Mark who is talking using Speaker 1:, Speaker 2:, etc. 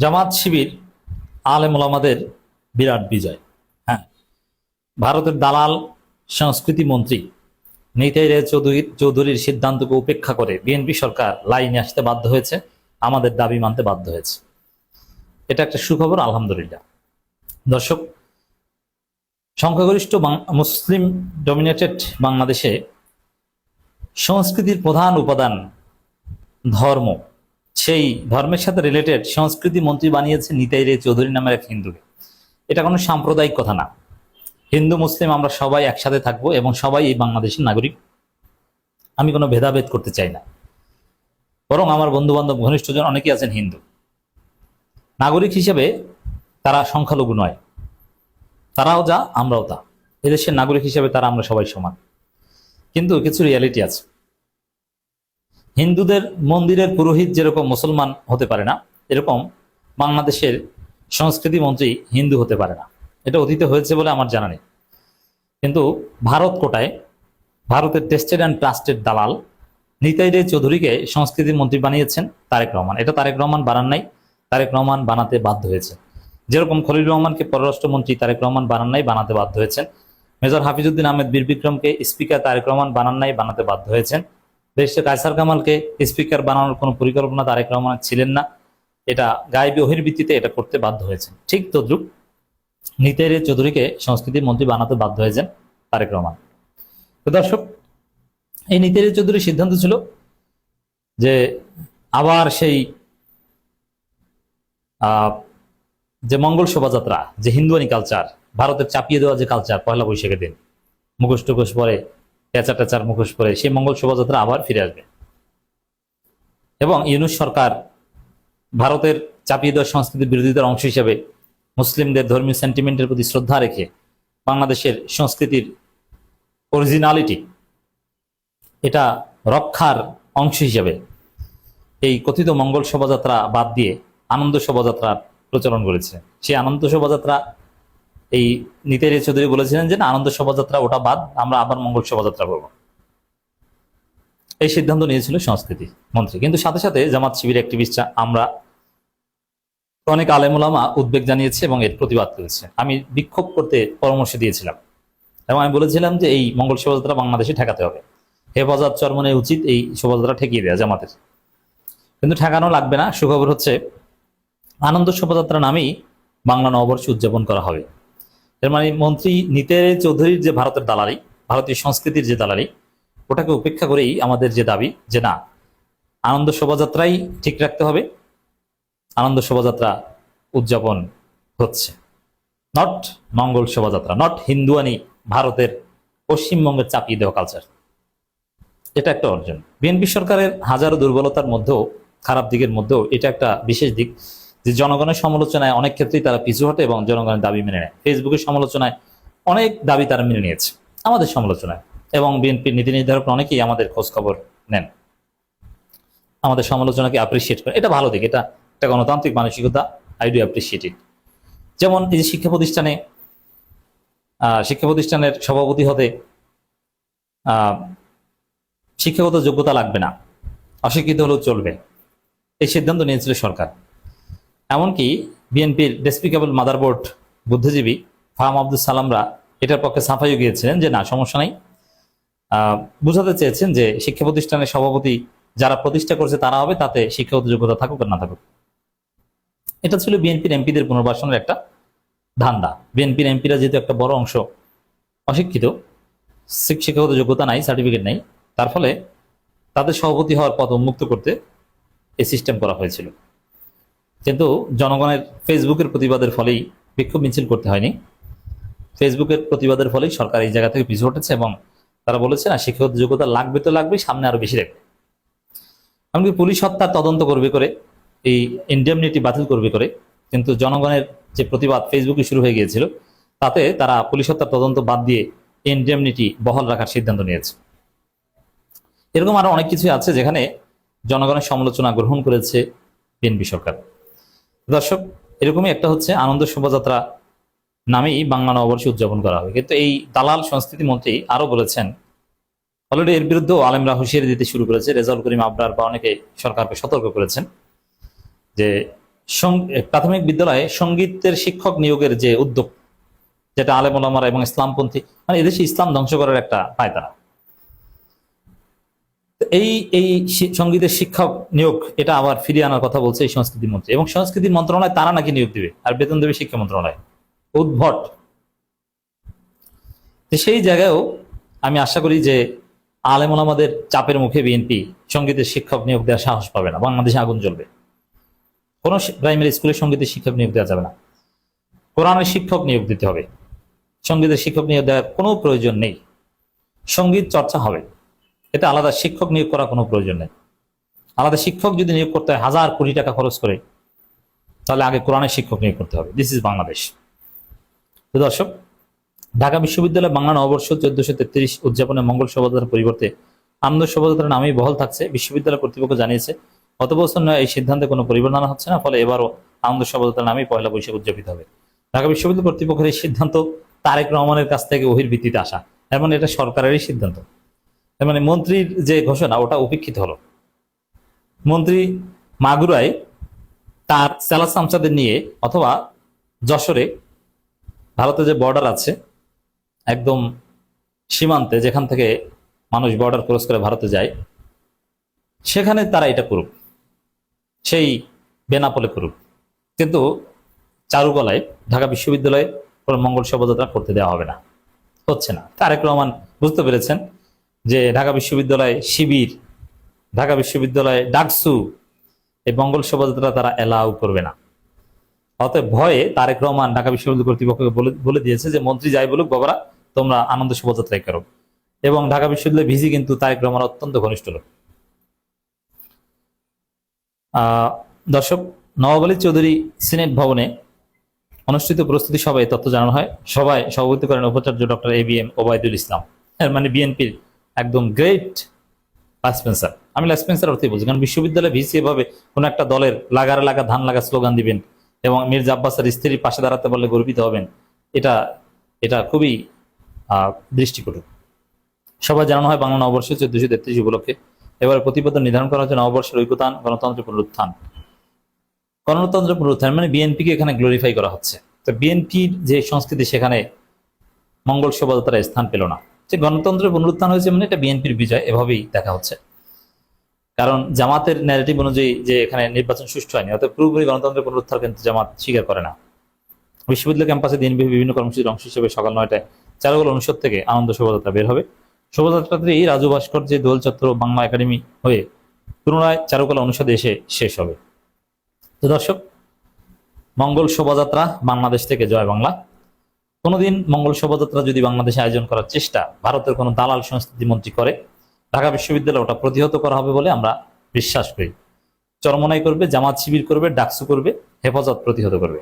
Speaker 1: জামাত শিবির আলেম ওলামাদের বিরাট বিজয়। হ্যাঁ, ভারতের দালাল সংস্কৃতি মন্ত্রী নিতাই রায় চৌধুরীর সিদ্ধান্তকে উপেক্ষা করে বিএনপি সরকার লাইনে আসতে বাধ্য হয়েছে, আমাদের দাবি মানতে বাধ্য হয়েছে। এটা একটা সুখবর, আলহামদুলিল্লাহ। দর্শক, সংখ্যাগরিষ্ঠ মুসলিম ডমিনেটেড বাংলাদেশে সংস্কৃতির প্রধান উপাদান ধর্ম। সেই ধর্মের সাথে রিলেটেড সংস্কৃতি মন্ত্রী বানিয়েছে নিতাই রায় চৌধুরী নামের এক হিন্দুকে। এটা কোনো সাম্প্রদায়িক কথা না। হিন্দু মুসলিম আমরা সবাই একসাথে থাকবো এবং সবাই এই বাংলাদেশের নাগরিক। আমি কোনো ভেদাভেদ করতে চাই না, বরং আমার বন্ধু বান্ধব ঘনিষ্ঠজন অনেকেই আছেন হিন্দু। নাগরিক হিসেবে তারা সংখ্যালঘু নয়, তারাও যা আমরাও তা। এদেশের নাগরিক হিসেবে তারা আমরা সবাই সমান। কিন্তু কিছু রিয়ালিটি আছে। হিন্দুদের মন্দিরের পুরোহিত যেরকম মুসলমান হতে পারে না, এরকম বাংলাদেশের সংস্কৃতি মন্ত্রী হিন্দু হতে পারে না। এটা অতীতে হয়েছে বলে আমার জানা নেই। কিন্তু ভারত কোটায় ভারতের টেস্টেড অ্যান্ড ট্রাস্টেড দালাল নিতাই রায় চৌধুরীকে সংস্কৃতি মন্ত্রী বানিয়েছেন তারেক রহমান। এটা তারেক রহমান বানান নাই, তারেক রহমান বানাতে বাধ্য হয়েছে। যেরকম খলিল রহমানকে পররাষ্ট্রমন্ত্রী তারেক রহমান বানান নাই, বানাতে বাধ্য হয়েছেন। মেজর হাফিজউদ্দিন আহমেদ বীর বিক্রমকে স্পিকার তারেক রহমান বানান নাই, বানাতে বাধ্য হয়েছেন। ব্যারিস্টার কায়সার কামালকে স্পিকার বানানোর কোনো পরিকল্পনা তারেক রহমান ছিলেন না, এটা গায়েবী ওহির ভিত্তিতে এটা করতে বাধ্য হয়েছেন। ঠিক তদ্রুপ নিতাই রায় চৌধুরীকে সংস্কৃতি মন্ত্রী বানাতে বাধ্য হয়েছেন তারেক রহমান। তো দর্শক, এই নিতাই রায় চৌধুরীর সিদ্ধান্ত ছিল যে আবার সেই যে মঙ্গল শোভাযাত্রা, যে হিন্দুয়ানি কালচার, ভারতের চাপিয়ে দেওয়া যে কালচার, পয়লা বৈশাখের দিন মুখোশ টুখোশ পরে, পেঁচা টেচার মুখোশ পরে সেই মঙ্গল শোভাযাত্রা আবার ফিরে আসবে। এবং ইউনূস সরকার ভারতের চাপিয়ে দেওয়া সংস্কৃতির বিরোধিতার অংশ হিসেবে মুসলিমদের ধর্মীয় সেন্টিমেন্টের প্রতি শ্রদ্ধা রেখে বাংলাদেশের সংস্কৃতির অরিজিনালিটি এটা রক্ষার অংশ হিসেবে এই কথিত মঙ্গল শোভাযাত্রা বাদ দিয়ে আনন্দ শোভাযাত্রার প্রচলন করেছে। সেই আনন্দ শোভাযাত্রা এই নিতাই রায় চৌধুরী বলেছিলেন যে না, আনন্দ শোভাযাত্রা ওটা বাদ, আমরা আবার মঙ্গল শোভাযাত্রা করব। এই সিদ্ধান্ত নিয়েছিল সংস্কৃতি মন্ত্রী। কিন্তু সাথে সাথে জামাত শিবির অ্যাক্টিভিস্টরা, আমরা অনেক আলেম ওলামা উদ্বেগ জানিয়েছে এবং এর প্রতিবাদ করেছে। আমি বিক্ষোভ করতে পরামর্শ দিয়েছিলাম এবং আমি বলেছিলাম যে এই মঙ্গল শোভাযাত্রা বাংলাদেশে ঠেকাতে হবে। হেফাজত চরমনের উচিত এই শোভাযাত্রা ঠেকিয়ে দেওয়া জামাতের। কিন্তু ঠেকানো লাগবে না। সুখবর হচ্ছে আনন্দ শোভাযাত্রা নামেই বাংলা নববর্ষ উদযাপন করা হবে। এর মানে মন্ত্রী নিতাই রায় চৌধুরীর যে ভারতের দালালি, ভারতীয় সংস্কৃতির যে দালালি, ওটাকে উপেক্ষা করেই আমাদের যে দাবি যে না, আনন্দ শোভাযাত্রাই ঠিক রাখতে হবে। আনন্দ শোভাযাত্রা উদযাপন হচ্ছে, নট মঙ্গল শোভাযাত্রা, নট হিন্দুয়ানি ভারতের পশ্চিমবঙ্গের চাপিয়ে দেওয়া কালচার। এটা একটা অর্জন। বিএনপি সরকারের হাজারো দুর্বলতার মধ্যেও, খারাপ দিকের মধ্যেও এটা একটা বিশেষ দিক যে জনগণের সমালোচনায় অনেক ক্ষেত্রেই তারা পিছু হটে এবং জনগণের দাবি মেনে নেয়। ফেসবুকের সমালোচনায় অনেক দাবি তারা মেনে নিয়েছে আমাদের সমালোচনায়, এবং বিএনপির নীতি নির্ধারক অনেকেই আমাদের খোঁজ খবর নেন, আমাদের সমালোচনাকে অ্যাপ্রিসিয়েট করে। এটা ভালো দিক, এটা একটা গণতান্ত্রিক মানসিকতা। I do appreciate it. যেমন এই যে শিক্ষা প্রতিষ্ঠানের সভাপতি হতে শিক্ষাগত যোগ্যতা লাগবে না, অশিক্ষিত হলেও চলবে, এই সিদ্ধান্ত নিয়েছিল সরকার। এমনকি বিএনপির ডেসপিকেবল মাদারবোর্ড বুদ্ধিজীবী ফাহাম আব্দুল সালামরা এটার পক্ষে সাফাইও গিয়েছিলেন যে না, সমস্যা নাই। বুঝাতে চেয়েছেন যে শিক্ষা প্রতিষ্ঠানের সভাপতি যারা প্রতিষ্ঠা করছে তারা হবে, তাতে শিক্ষাগত যোগ্যতা থাকুক আর না থাকুক। এটা ছিল বিএনপির এমপিদের পুনর্বাসনের একটা ধান্দা। বিএনপির এমপিরা যেহেতু একটা বড় অংশ অশিক্ষিত, শিক্ষাগত যোগ্যতা নাই, সার্টিফিকেট নেই, তার ফলে তাদের সভাপতি হওয়ার পদ উন্মুক্ত করতে এই সিস্টেম করা হয়েছিল। কিন্তু জনগণের ফেসবুকের প্রতিবাদের ফলেই, বিক্ষোভ মিছিল করতে হয়নি, ফেসবুকের প্রতিবাদের ফলেই সরকার এই জায়গা থেকে পিছু হটেছে এবং তারা বলেছে না, শিক্ষাগত যোগ্যতা লাগবে তো লাগবেই, সামনে আরো বেশি রাখবে। এমনকি পুলিশ হত্যার তদন্ত করবে করে, এই ইনডেমনিটি বাতিল করবে করে। কিন্তু জনগণের যে প্রতিবাদ ফেসবুকে শুরু হয়ে গিয়েছিল, তাতে তারা পুলিশ হত্যার তদন্ত বাদ দিয়ে ইনডেমনিটি বহাল রাখার সিদ্ধান্ত নিয়েছে। এরকম আরো অনেক কিছু আছে যেখানে জনগণের সমালোচনা গ্রহণ করেছে বিএনপি সরকার। দর্শক, এরকমই একটা হচ্ছে আনন্দ শোভাযাত্রা নামেই বাংলা নববর্ষ উদযাপন করা হবে। কিন্তু এই দালাল সংস্কৃতি মন্ত্রী আরো বলেছেন, অলরেডি এর বিরুদ্ধেও আলেমরা হুঁশিয়ারি দিতে শুরু করেছে। রেজাউল করিম আবরার বা অনেকে সরকারকে সতর্ক করেছেন যে প্রাথমিক বিদ্যালয়ে সঙ্গীতের শিক্ষক নিয়োগের যে উদ্যোগ, যেটা আলেম ওলামারা এবং ইসলামপন্থী, মানে এদেশে ইসলাম ধ্বংস করার একটা পায়তারা। এই এই সঙ্গীতের শিক্ষক নিয়োগ এটা আবার ফিরিয়ে আনার কথা বলছে এই সংস্কৃতি মন্ত্রী, এবং সংস্কৃতি মন্ত্রণালয় তারা নাকি নিয়োগ দিবে আর বেতন দেবে শিক্ষা মন্ত্রণালয়। উদ্ভট। সেই জায়গায়ও আমি আশা করি যে আলেম ওলামাদের চাপের মুখে বিএনপি সঙ্গীতের শিক্ষক নিয়োগ দেওয়ার সাহস পাবে না। বাংলাদেশে আগুন জ্বলবে। কোনো প্রাইমারি স্কুলে সঙ্গীতের শিক্ষক নিয়োগ দেওয়া যাবে না। কোরআনের শিক্ষক নিয়োগ দিতে হবে। সঙ্গীতের শিক্ষক নিয়োগ দেওয়ার কোনো প্রয়োজন নেই। সঙ্গীত চর্চা হবে, এটা আলাদা শিক্ষক নিয়োগ করার কোনো প্রয়োজন নেই। আলাদা শিক্ষক যদি নিয়োগ করতে হয় 1000 কোটি টাকা খরচ করে, তাহলে আগে কোরআনের শিক্ষক নিয়োগ করতে হবে। This is Bangladesh. তো দর্শক, ঢাকা বিশ্ববিদ্যালয় বাংলা নববর্ষ 1433 উদযাপনে মঙ্গল শোভাযাত্রার পরিবর্তে আনন্দ শোভাযাত্রার নামেই বহাল থাকছে। বিশ্ববিদ্যালয় কর্তৃপক্ষ জানিয়েছে গত বছর নয় এই সিদ্ধান্তে কোনো পরিবর্তন হচ্ছে না, ফলে এবারও আনন্দ শোভাযাত্রার নামেই পয়লা বৈশাখ উদযাপিত হবে। ঢাকা বিশ্ববিদ্যালয় কর্তৃপক্ষের এই সিদ্ধান্ত তারেক রহমানের কাছ থেকে ওহির ভিত্তিতে আসা, এর মানে এটা সরকারেরই সিদ্ধান্ত। এর মানে মন্ত্রীর যে ঘোষণা ওটা উপেক্ষিত হলো। মন্ত্রী মাগুরায় তার সেলা সামসাদের নিয়ে, অথবা যশোরে ভারতের যে বর্ডার আছে একদম সীমান্তে, যেখান থেকে মানুষ বর্ডার ক্রস করে ভারতে যায়, সেখানে তারা এটা করুক, সেই বেনাপোলে করুক, কিন্তু চারুকলায় ঢাকা বিশ্ববিদ্যালয়ে কোনো মঙ্গল শোভাযাত্রা করতে দেওয়া হবে না। হচ্ছে না। তারেক রহমান বুঝতে পেরেছেন যে ঢাকা বিশ্ববিদ্যালয় শিবির, ঢাকা বিশ্ববিদ্যালয় ডাকসু, এই মঙ্গল শোভাযাত্রা তারা এলাও করবে না। অতএব ভয়ে তারেক রহমান ঢাকা বিশ্ববিদ্যালয় কর্তৃপক্ষকে বলে দিয়েছে যে মন্ত্রী যাই বলুক বাবারা, তোমরা আনন্দ শোভাযাত্রাই করো। এবং ঢাকা বিশ্ববিদ্যালয় ভিসি কিন্তু তারেক রহমান অত্যন্ত ঘনিষ্ঠ লোক। দর্শক, নওয়াব আলী চৌধুরী সিনেট ভবনে অনুষ্ঠিত প্রস্তুতি সভায় তথ্য জানানো হয়। সভায় সভাপতিত্ব করেন উপাচার্য ডক্টর ABM ওবায়দুল ইসলাম, এর মানে বিএনপির একদম গ্রেট লাসপেন্সার। আমি লাসপেন্সার অর্থই বলছি, কারণ বিশ্ববিদ্যালয়ে ভিসি এভাবে কোন একটা দলের লাগার লাগা ধান লাগা স্লোগান দিবেন এবং মির্জা আব্বাসের স্ত্রীর পাশে দাঁড়াতে পারলে গর্বিত হবেন, এটা এটা খুবই দৃষ্টিকটু। সবাই জানানো হয় বাংলা নববর্ষ 1433 উপলক্ষে এবার প্রতিবেদন নির্ধারণ করা হচ্ছে নববর্ষের ঐক্যতান, গণতন্ত্রের পুনরুত্থান। গণতন্ত্রের পুনরুত্থান মানে বিএনপিকে এখানে গ্লোরিফাই করা হচ্ছে। তো বিএনপির যে সংস্কৃতি সেখানে মঙ্গল শোভাযাত্রার স্থান পেল না। যে গণতন্ত্রের পুনরুত্থান হয়েছে মানে এটা বিএনপির বিজয়, এভাবেই দেখা হচ্ছে। কারণ জামাতের ন্যারেটিভ অনুযায়ী যে এখানে নির্বাচন সুষ্ঠু হয়নি, অর্থাৎ পুরোপুরি গণতন্ত্রের পুনরুত্থান কিন্তু জামাত স্বীকার করে না। বিশ্ববিদ্যালয় ক্যাম্পাসে দিনব্যাপী বিভিন্ন কর্মসূচির অংশ হিসেবে সকাল 9টায় চারুকলা অনুষদ থেকে আনন্দ শোভাযাত্রা বের হবে। শোভাযাত্রাটি রাজু ভাস্কর্যে দোল চত্বর বাংলা একাডেমি হয়ে পুনরায় চারুকলা অনুষদে এসে শেষ হবে। তো দর্শক, মঙ্গল শোভাযাত্রা বাংলাদেশ থেকে জয় বাংলা। কোনোদিন মঙ্গল শোভাযাত্রা যদি বাংলাদেশে আয়োজন করার চেষ্টা ভারতের কোনো দালাল সংস্কৃতি মন্ত্রী করে, ঢাকা বিশ্ববিদ্যালয় ওটা প্রতিহত করা হবে বলে আমরা বিশ্বাস করি। চরমনাই করবে, জামাত শিবির করবে, ডাকসু করবে, হেফাজত প্রতিহত করবে।